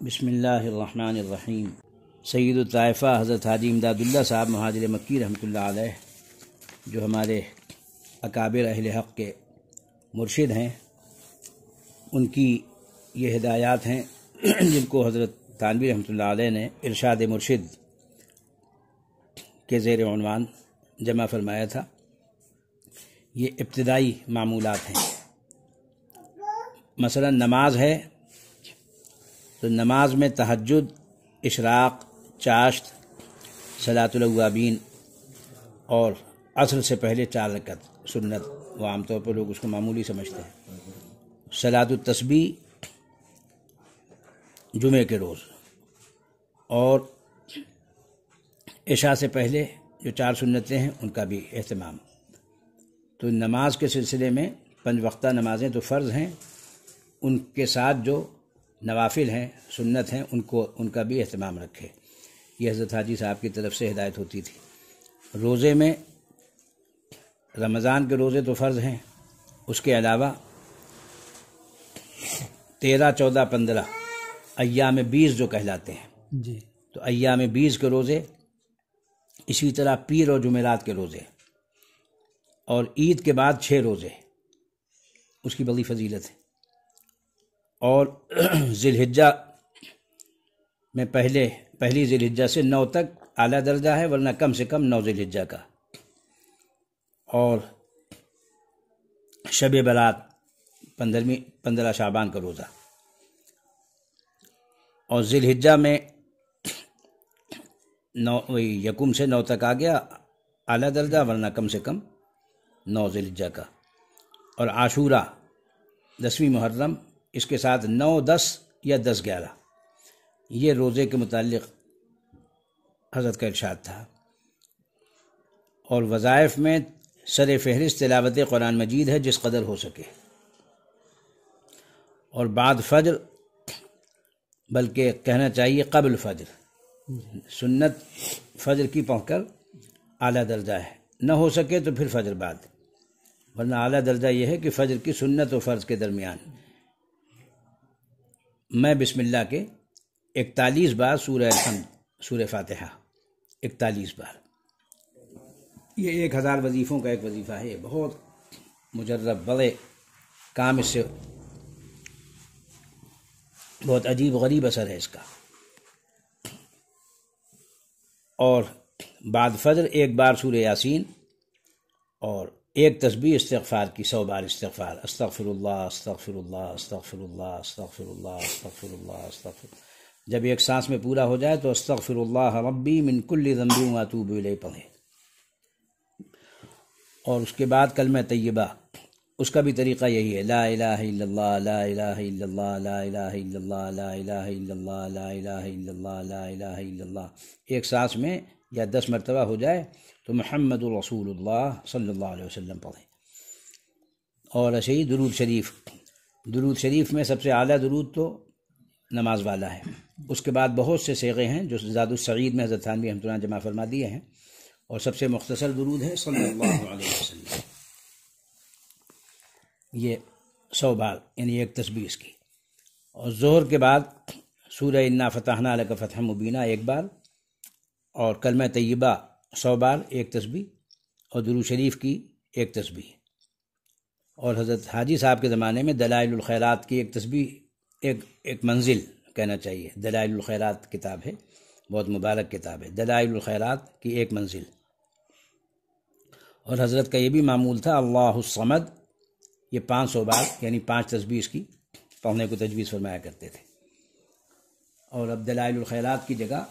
بسم اللہ الرحمن الرحیم۔ سید الطائفہ حضرت حاجی امداد اللہ صاحب مہاجر مکی رحمۃ اللہ علیہ، جو ہمارے اکابر اہل حق کے مرشد ہیں، ان کی یہ ہدایات ہیں جن کو حضرت تھانوی رحمۃ اللہ علیہ نے ارشاد مرشد کے زیر عنوان جمع فرمایا تھا۔ یہ ابتدائی معمولات ہیں۔ مثلا نماز ہے تو نماز میں تہجد، اشراق، چاشت، صلاۃ الاوابین اور عصر سے پہلے 4 رکعت سنت، وہ عام طور پر لوگ اس کو معمولی سمجھتے ہیں۔ صلاۃ التسبیح جمعے کے روز، اور عشاء سے پہلے جو 4 سنتیں ہیں ان کا بھی اہتمام۔ تو نماز کے سلسلے میں 5 وقتہ نمازیں تو فرض ہیں، ان کے ساتھ جو نوافل ہیں، سنت ہیں، ان کا بھی اہتمام رکھے۔ یہ حضرت حاجی صاحب کی طرف سے ہدایت ہوتی تھی۔ روزے میں رمضان کے روزے تو فرض ہیں، اس کے علاوہ 13، 14، 15 ایام 20 جو کہلاتے ہیں، تو ایام 20 کے روزے، اسی طرح پیر اور جمعرات کے روزے، اور عید کے بعد 6 روزے، اس کی بڑی فضیلت ہے۔ اور ذی الحجہ میں پہلی ذی الحجہ سے 9 تک اعلیٰ درجہ ہے، ورنہ کم سے کم 9 ذی الحجہ کا۔ اور شب برات 15 شعبان کا روزہ، اور ذی الحجہ میں 1 سے 9 تک آ گیا اعلیٰ درجہ، ورنہ کم سے کم 9 ذی الحجہ کا۔ اور عاشورہ 10ویں محرم، اس کے ساتھ 9، 10 یا 10، 11 یہ روزے کے متعلق حضرت کا ارشاد تھا۔ اور وظائف میں سر فہرست تلاوت قرآن مجید ہے، جس قدر ہو سکے، اور بعد فجر، بلکہ کہنا چاہیے قبل فجر، سنت فجر کی پہنچ کر اعلیٰ درجہ ہے، نہ ہو سکے تو پھر فجر بعد، ورنہ اعلیٰ درجہ یہ ہے کہ فجر کی سنت و فرض کے درمیان۔ میں بسم اللہ کے 41 بار سورہ الحمد، سورہ فاتحہ 41 بار، یہ 1000 وظیفوں کا ایک وظیفہ ہے۔ بہت مجرب، بڑے کام، اس سے بہت عجیب غریب اثر ہے اس کا۔ اور بعد فجر 1 بار سورہ یاسین، اور 1 تسبیح استغفار کی، 100 بار استغفار، استغفر اللہ، استغفر اللہ، استغفر اللہ، استغفر اللہ، استغفر اللہ، استغفر۔ جب ایک سانس میں پورا ہو جائے تو استغفر اللہ ربی من کل ذنب واتوب الیہ پڑھے۔ اور اس کے بعد کلمہ طیبہ، اس کا بھی طریقہ یہی ہے، لا الہ الا اللہ، لا الہ الا اللہ، لا الہ الا اللہ، لا الہ الا اللہ، لا الہ الا اللہ، لا الہ الا اللہ۔ ایک سانس میں یا 10 مرتبہ ہو جائے تو محمد رسول اللہ صلی اللہ علیہ وسلم پڑھیں۔ اور ایسے ہی درود شریف میں سب سے اعلیٰ درود تو نماز والا ہے۔ اس کے بعد بہت سے صیغے ہیں جو زاد السعید میں حضرت تھانوی رحمۃ اللہ جمع فرما دیے ہیں، اور سب سے مختصر درود ہے صلی اللہ علیہ وسلم، یہ 100 بار، یعنی 1 تسبیح اس کی۔ اور ظہر کے بعد سورہ انا فتحنا لک فتحا مبینا 1 بار، اور کلمہ طیبہ 100 بار 1 تسبیح، اور درود شریف کی 1 تسبیح۔ اور حضرت حاجی صاحب کے زمانے میں دلائل الخیرات کی 1 تسبیح، ایک منزل کہنا چاہیے، دلائل الخیرات کتاب ہے، بہت مبارک کتاب ہے، دلائل الخیرات کی 1 منزل۔ اور حضرت کا یہ بھی معمول تھا، اللہ الصمد، یہ 500 بار، یعنی 5 تسبیح اس کی پڑھنے کو تجویز فرمایا کرتے تھے۔ اور اب دلائل الخیرات کی جگہ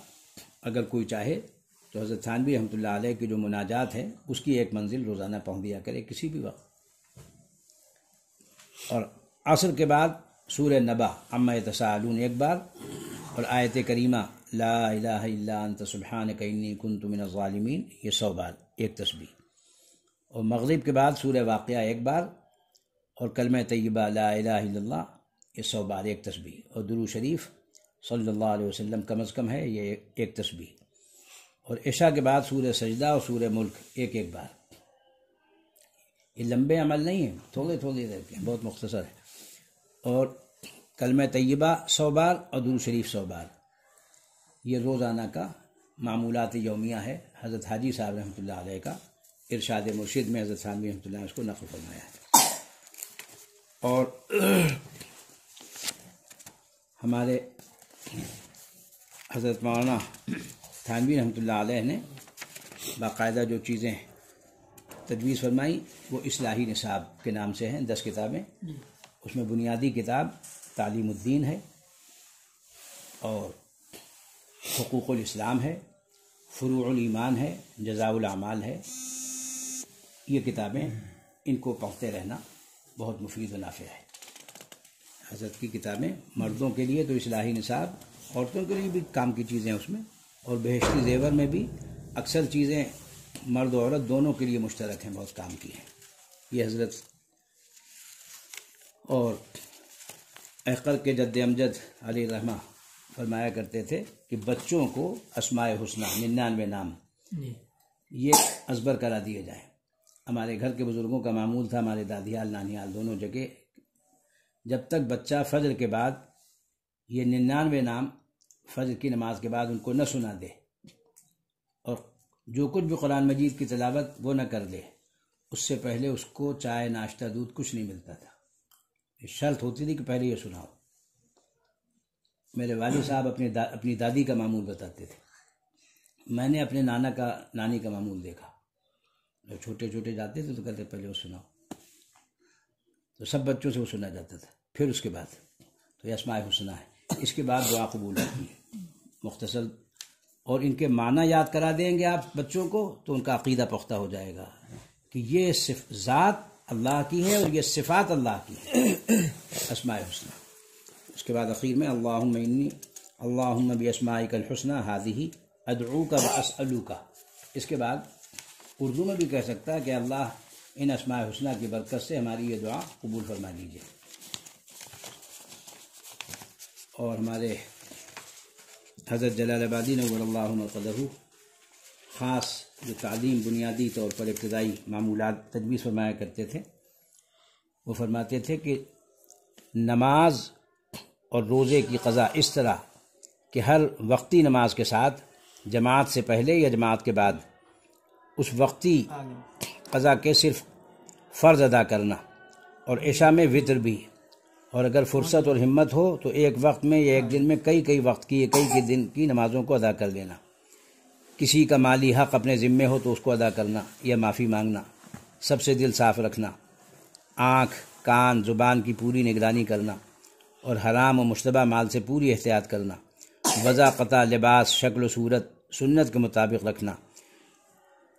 اگر کوئی چاہے تو حضرت تھانوی رحمۃ اللہ علیہ کی جو مناجات ہے، اس کی 1 منزل روزانہ پڑھ دیا کرے کسی بھی وقت۔ اور عصر کے بعد سورہ نبا عما یتساءلون 1 بار، اور آیت کریمہ لا الہ الا انت سبحانک انی کنت من الظالمین، یہ 100 بار 1 تسبیح۔ اور مغرب کے بعد سورہ واقعہ 1 بار، اور کلمہ طیبہ لا الہ الا اللہ، یہ 100 بار 1 تسبیح۔ اور درود شریف صلی اللہ علیہ وسلم کم از کم ہے یہ 1 تسبیح۔ اور عشاء کے بعد سورہ سجدہ اور سورہ ملک 1 بار۔ یہ لمبے عمل نہیں ہیں، تھوڑے دیر کے، بہت مختصر ہے۔ اور کلمہ طیبہ 100 بار اور درود شریف 100 بار. یہ روزانہ کا معمولات یومیہ ہے. حضرت حاجی صاحب رحمۃ اللہ علیہ کا ارشاد مرشد میں حضرت ثانوی رحمۃ اللہ علیہ اس کو نقل فرمایا ہے. اور ہمارے حضرت مولانا تھانوی رحمۃ اللہ علیہ نے باقاعدہ جو چیزیں تجویز فرمائی وہ اصلاحی نصاب کے نام سے ہیں. 10 کتابیں. اس میں بنیادی کتاب تعلیم الدین ہے اور حقوق الاسلام ہے، فروع الایمان ہے، جزاء الاعمال ہے. یہ کتابیں ان کو پڑھتے رہنا بہت مفید و نافع ہے. حضرت کی کتابیں مردوں کے لیے تو اصلاحی نصاب، عورتوں کے لیے بھی کام کی چیزیں اس میں، اور بہشتی زیور میں بھی اکثر چیزیں مرد و عورت دونوں کے لیے مشترک ہیں، بہت کام کی ہیں. یہ حضرت اور احقر کے جد امجد علیہ رحمہ فرمایا کرتے تھے کہ بچوں کو اسماء حسنہ 99 نام یہ ازبر کرا دیے جائیں. ہمارے گھر کے بزرگوں کا معمول تھا، ہمارے دادیال نانیال دونوں جگہ، جب تک بچہ فجر کے بعد یہ 99 نام فجر کی نماز کے بعد ان کو نہ سنا دے اور جو کچھ بھی قرآن مجید کی تلاوت وہ نہ کر لے، اس سے پہلے اس کو چائے ناشتہ دودھ کچھ نہیں ملتا تھا. یہ شرط ہوتی تھی کہ پہلے یہ سناؤ. میرے والد صاحب اپنی دادی کا معمول بتاتے تھے. میں نے اپنے نانی کا معمول دیکھا. جب چھوٹے چھوٹے جاتے تھے تو کہتے پہلے وہ سناؤ، تو سب بچوں سے وہ سنا جاتا تھا. پھر اس کے بعد تو یہ اسماء حسنہ ہے. اس کے بعد دعا قبول ہوتی ہے مختصر، اور ان کے معنی یاد کرا دیں گے آپ بچوں کو تو ان کا عقیدہ پختہ ہو جائے گا کہ یہ ذات اللہ کی ہے اور یہ صفات اللہ کی ہے. اسماء حسنہ. اس کے بعد اخیر میں اللہم باسمائک الحسنى هذه ادعوک واسألوک. اس کے بعد اردو میں بھی کہہ سکتا ہے کہ اللہ ان اسماء حسنہ کی برکت سے ہماری یہ دعا قبول فرما لیجیے. اور ہمارے حضرت جلال آبادی نور اللہ مرقدہ خاص جو تعلیم بنیادی طور پر ابتدائی معمولات تجویز فرمایا کرتے تھے، وہ فرماتے تھے کہ نماز اور روزے کی قضا اس طرح کہ ہر وقتی نماز کے ساتھ جماعت سے پہلے یا جماعت کے بعد اس وقتی قضا کے صرف فرض ادا کرنا، اور عشاء میں وتر بھی، اور اگر فرصت اور ہمت ہو تو ایک وقت میں یا ایک دن میں کئی وقت کی کئی دن کی نمازوں کو ادا کر لینا. کسی کا مالی حق اپنے ذمے ہو تو اس کو ادا کرنا یا معافی مانگنا. سب سے دل صاف رکھنا، آنکھ کان زبان کی پوری نگرانی کرنا، اور حرام و مشتبہ مال سے پوری احتیاط کرنا. وضع قطع لباس شکل و صورت سنت کے مطابق رکھنا.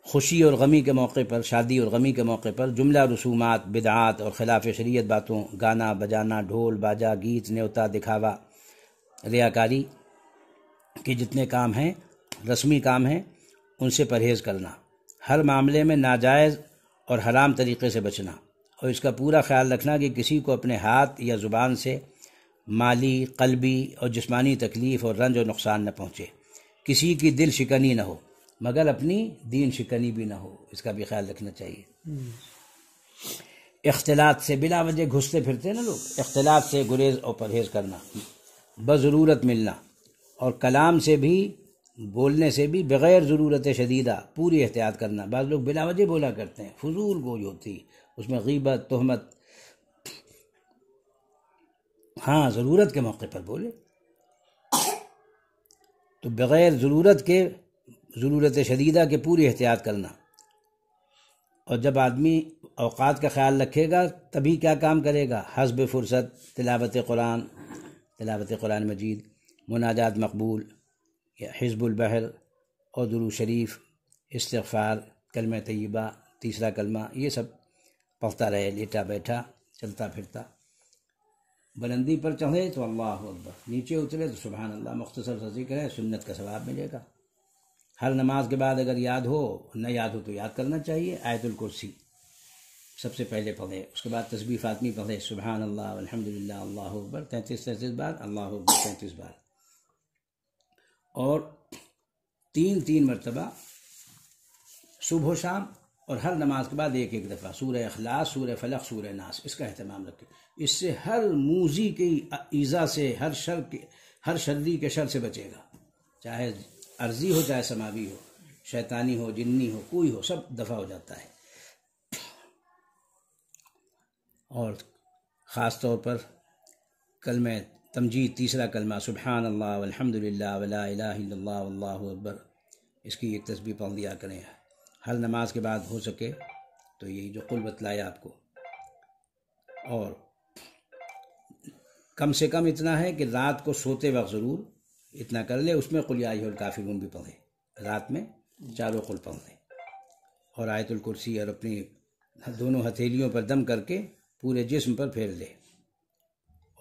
خوشی اور غمی کے موقع پر، شادی اور غمی کے موقع پر جملہ رسومات بدعات اور خلاف شریعت باتوں، گانا بجانا ڈھول باجا گیت نیوتا دکھاوا ریاکاری کے جتنے کام ہیں رسمی کام ہیں ان سے پرہیز کرنا. ہر معاملے میں ناجائز اور حرام طریقے سے بچنا، اور اس کا پورا خیال رکھنا کہ کسی کو اپنے ہاتھ یا زبان سے مالی قلبی اور جسمانی تکلیف اور رنج و نقصان نہ پہنچے. کسی کی دل شکنی نہ ہو مگر اپنی دین شکنی بھی نہ ہو، اس کا بھی خیال رکھنا چاہیے. اختلاط سے بلا وجہ گھستے پھرتے نا لوگ، اختلاط سے گریز اور پرہیز کرنا. بضرورت ملنا، اور کلام سے بھی بولنے سے بھی بغیر ضرورت شدیدہ پوری احتیاط کرنا. بعض لوگ بلا وجہ بولا کرتے ہیں، فضول گوئی ہوتی، اس میں غیبت تہمت. ہاں ضرورت کے موقع پر بولے، تو بغیر ضرورت شدیدہ کے پوری احتیاط کرنا. اور جب آدمی اوقات کا خیال رکھے گا تبھی کیا کام کرے گا؟ حسب فرصت تلاوت قرآن مجید، مناجات مقبول یا حزب البحر اور درود شریف، استغفار، کلمہ طیبہ، تیسرا کلمہ، یہ سب پڑھتا رہے، لیٹا بیٹھا چلتا پھرتا. بلندی پر چڑھے تو اللہ اکبر، نیچے اترے تو سبحان اللہ. مختصر سا ذکر ہے، سنت کا ثواب ملے گا. ہر نماز کے بعد اگر یاد ہو، نہ یاد ہو تو یاد کرنا چاہیے. آیت الکرسی سب سے پہلے پڑھے، اس کے بعد تسبیح فاطمی پڑھے، سبحان اللہ والحمدللہ اللہ اکبر 33 بار، اللہ اکبر 33 بار، اور 3 مرتبہ صبح و شام اور ہر نماز کے بعد ایک ایک دفعہ سورہ اخلاص، سورہ فلق، سورہ ناس، اس کا اہتمام رکھیں۔ اس سے ہر موذی کی ایذا سے، ہر شری کے شر سے بچے گا، چاہے عرضی ہو چاہے سماوی ہو، شیطانی ہو جنی ہو کوئی ہو، سب دفع ہو جاتا ہے۔ اور خاص طور پر کلمہ تمجید، تیسرا کلمہ سبحان اللہ والحمد للہ ولا الہ الا اللہ واللہ اکبر، اس کی ایک تسبیح پڑھ لیا کریں ہر نماز کے بعد، ہو سکے تو یہی جو قل بتلایا آپ کو۔ اور کم سے کم اتنا ہے کہ رات کو سوتے وقت ضرور اتنا کر لے، اس میں قل یا ایھا الکافرون بھی پڑھے، رات میں چاروں قل پڑھ لے، اور آیت الکرسی اور اپنی دونوں ہتھیلیوں پر دم کر کے پورے جسم پر پھیر لے،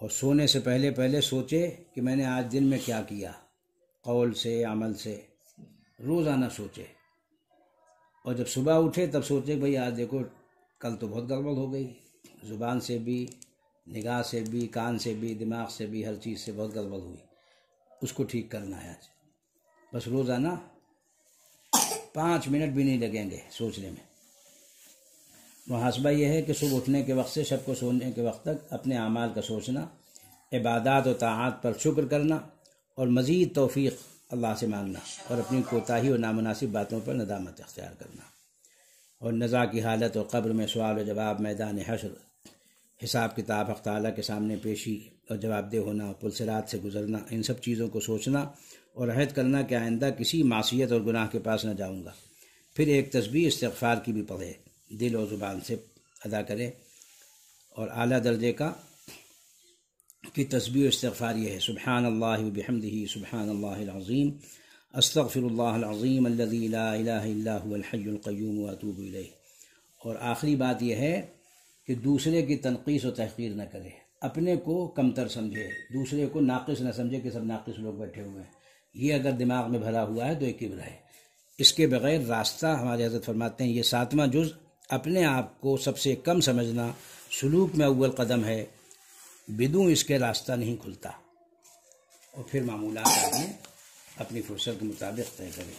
اور سونے سے پہلے سوچے کہ میں نے آج دن میں کیا کیا، قول سے عمل سے، روزانہ سوچے، اور جب صبح اٹھے تب سوچے بھئی آج دیکھو کل تو بہت گڑبڑ ہو گئی، زبان سے بھی، نگاہ سے بھی، کان سے بھی، دماغ سے بھی، ہر چیز سے بہت گڑبڑ ہوئی، اس کو ٹھیک کرنا ہے آج۔ بس روزانہ 5 منٹ بھی نہیں لگیں گے سوچنے میں۔ محاسبہ یہ ہے کہ صبح اٹھنے کے وقت سے شب کو سونے کے وقت تک اپنے اعمال کا سوچنا، عبادات و طاعات پر شکر کرنا، اور مزید توفیق اللہ سے مانگنا، اور اپنی کوتاہی اور نامناسب باتوں پر ندامت اختیار کرنا، اور نزاع کی حالت اور قبر میں سوال و جواب، میدان حشر، حساب کتاب، حق تعالیٰ کے سامنے پیشی اور جواب دہ ہونا، پلسرات سے گزرنا، ان سب چیزوں کو سوچنا اور عہد کرنا کہ آئندہ کسی معصیت اور گناہ کے پاس نہ جاؤں گا۔ پھر ایک تسبیح استغفار کی بھی پڑھے، دل و زبان سے ادا کرے، اور اعلیٰ درجے کی تسبیح و استغفار یہ ہے سبحان اللہ وبحمدہ سبحان اللہ العظیم، استغفر اللہ العظیم الذی لا الہ الا هو الحی القیوم واتوب الیہ۔ اور آخری بات یہ ہے کہ دوسرے کی تنقیص و تحقیر نہ کرے، اپنے کو کمتر سمجھے، دوسرے کو ناقص نہ سمجھے کہ سب ناقص لوگ بیٹھے ہوئے ہیں، یہ اگر دماغ میں بھرا ہوا ہے تو ایک کبر ہے۔ اس کے بغیر راستہ، ہمارے حضرت فرماتے ہیں یہ 7واں جز اپنے آپ کو سب سے کم سمجھنا سلوک میں اول قدم ہے، بدون اس کے راستہ نہیں کھلتا، اور پھر معمولات آدمی اپنی فرصت کے مطابق طے کرے۔